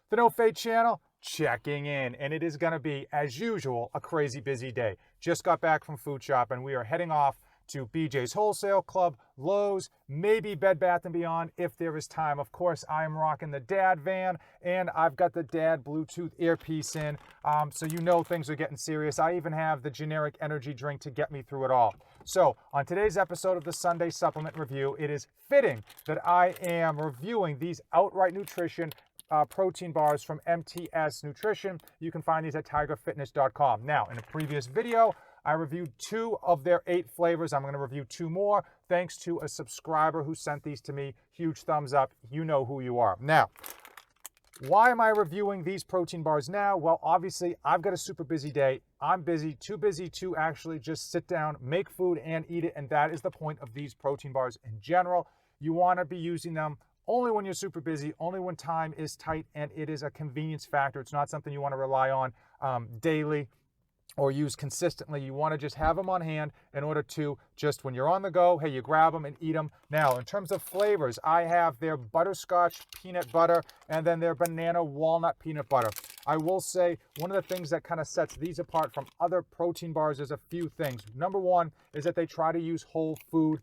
The No Fate channel checking in, and it is going to be, as usual, a crazy busy day. Just got back from food shop and we are heading off to BJ's Wholesale Club, Lowe's, maybe Bed Bath & Beyond if there is time. Of course, I am rocking the dad van and I've got the dad Bluetooth earpiece in, so you know things are getting serious. I even have the generic energy drink to get me through it all. So on today's episode of the Sunday Supplement Review, it is fitting that I am reviewing these Outright Nutrition protein bars from MTS Nutrition. You can find these at tigerfitness.com. Now, in a previous video, I reviewed 2 of their 8 flavors. I'm going to review 2 more thanks to a subscriber who sent these to me. Huge thumbs up. You know who you are. Now, why am I reviewing these protein bars now? Well, obviously, I've got a super busy day. I'm busy, too busy to actually just sit down, make food, and eat it. And that is the point of these protein bars in general. You want to be using them only when you're super busy, only when time is tight, and it is a convenience factor. It's not something you want to rely on daily or use consistently. You want to just have them on hand in order to just, when you're on the go, hey, you grab them and eat them. Now, in terms of flavors, I have their butterscotch peanut butter and then their banana walnut peanut butter. I will say one of the things that kind of sets these apart from other protein bars is a few things. Number one is that they try to use whole food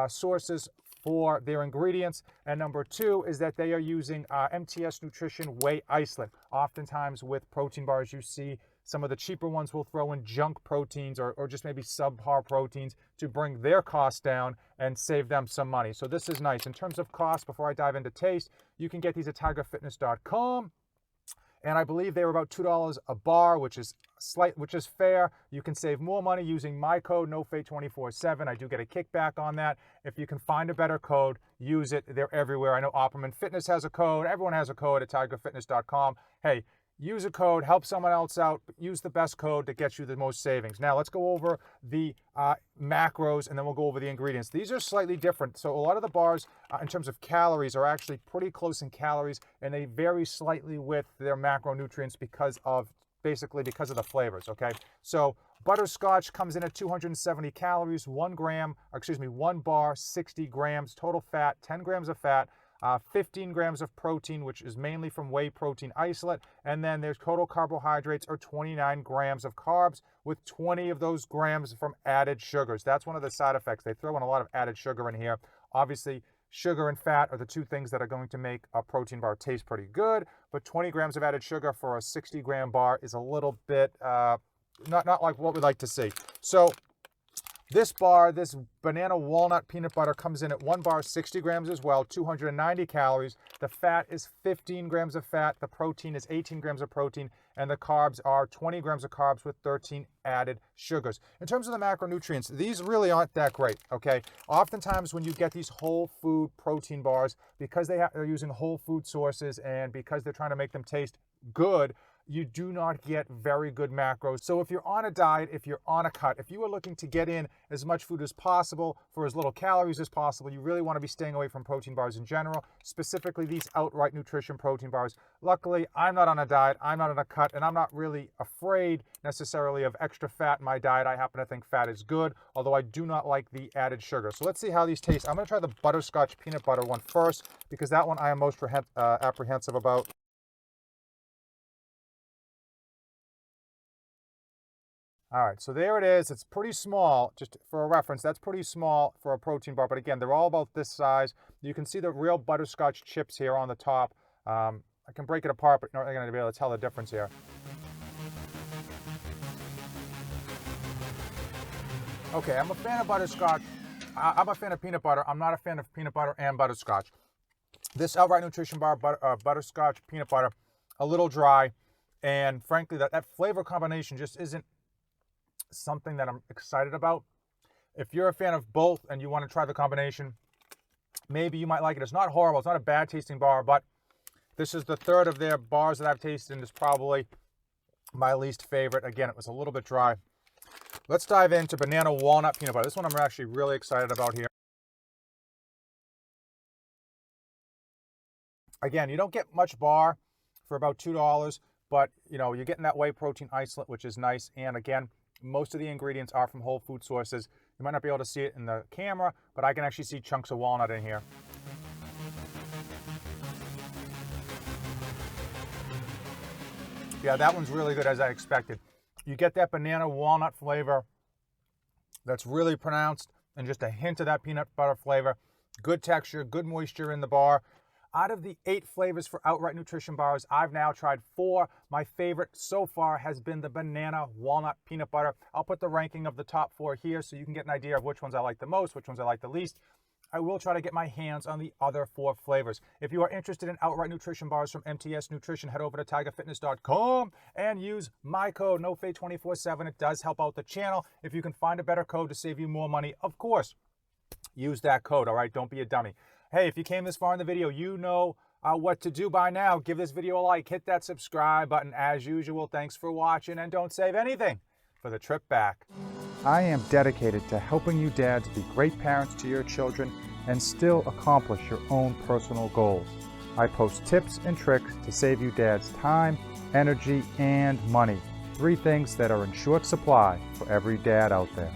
sources for their ingredients, and number 2 is that they are using MTS Nutrition whey isolate. Oftentimes with protein bars, you see some of the cheaper ones will throw in junk proteins or just maybe subpar proteins to bring their costs down and save them some money. So this is nice. In terms of cost, before I dive into taste, you can get these at tigerfitness.com. And I believe they were about $2 a bar, which is fair. You can save more money using my code NOFATE247. I do get a kickback on that. If you can find a better code, use it. They're everywhere. I know Opperman Fitness has a code. Everyone has a code at tigerfitness.com. Hey, use a code, help someone else out, but use the best code to get you the most savings. Now let's go over the macros and then we'll go over the ingredients. These are slightly different. So a lot of the bars in terms of calories are actually pretty close in calories, and they vary slightly with their macronutrients because of the flavors, okay? So butterscotch comes in at 270 calories, 1 bar, 60 grams, total fat, 10 grams of fat, 15 grams of protein, which is mainly from whey protein isolate, and then there's total carbohydrates are 29 grams of carbs with 20 of those grams from added sugars. That's one of the side effects. They throw in a lot of added sugar in here. Obviously, sugar and fat are the 2 things that are going to make a protein bar taste pretty good, but 20 grams of added sugar for a 60-gram bar is a little bit not like what we'd like to see. So this bar, this banana walnut peanut butter, comes in at 1 bar, 60 grams as well, 290 calories. The fat is 15 grams of fat. The protein is 18 grams of protein. And the carbs are 20 grams of carbs with 13 added sugars. In terms of the macronutrients, these really aren't that great, okay? Oftentimes when you get these whole food protein bars, because they're using whole food sources and because they're trying to make them taste good, you do not get very good macros. So if you're on a diet, if you're on a cut, if you are looking to get in as much food as possible for as little calories as possible, you really want to be staying away from protein bars in general, specifically these Outright Nutrition protein bars. Luckily, I'm not on a diet, I'm not on a cut, and I'm not really afraid necessarily of extra fat in my diet. I happen to think fat is good, although I do not like the added sugar. So let's see how these taste. I'm going to try the butterscotch peanut butter one first, because that one I am most apprehensive about. All right, so there it is. It's pretty small. Just for a reference, that's pretty small for a protein bar. But again, they're all about this size. You can see the real butterscotch chips here on the top. I can break it apart, but you're not going to be able to tell the difference here. Okay, I'm a fan of butterscotch. I'm a fan of peanut butter. I'm not a fan of peanut butter and butterscotch. This Outright Nutrition bar, butterscotch peanut butter, a little dry. And frankly, that flavor combination just isn't something that I'm excited about. If you're a fan of both and you want to try the combination, maybe you might like it. It's not horrible. It's not a bad tasting bar, but this is the 3rd of their bars that I've tasted, and it's probably my least favorite. Again, it was a little bit dry. Let's dive into banana walnut peanut butter. This one I'm actually really excited about here. Again, you don't get much bar for about $2, but you're getting that whey protein isolate, which is nice. And again, most of the ingredients are from whole food sources. You might not be able to see it in the camera, but I can actually see chunks of walnut in here. Yeah, that one's really good, as I expected. You get that banana walnut flavor that's really pronounced, and just a hint of that peanut butter flavor. Good texture, good moisture in the bar. Out of the 8 flavors for Outright Nutrition bars, I've now tried 4. My favorite so far has been the banana walnut peanut butter. I'll put the ranking of the top 4 here so you can get an idea of which ones I like the most, which ones I like the least. I will try to get my hands on the other 4 flavors. If you are interested in Outright Nutrition bars from MTS Nutrition, head over to tigerfitness.com and use my code NOFADE247. It does help out the channel. If you can find a better code to save you more money, of course, use that code, all right? Don't be a dummy. Hey, if you came this far in the video, you know what to do by now. Give this video a like, hit that subscribe button as usual. Thanks for watching, and don't save anything for the trip back. I am dedicated to helping you dads be great parents to your children and still accomplish your own personal goals. I post tips and tricks to save you dads time, energy, and money. 3 things that are in short supply for every dad out there.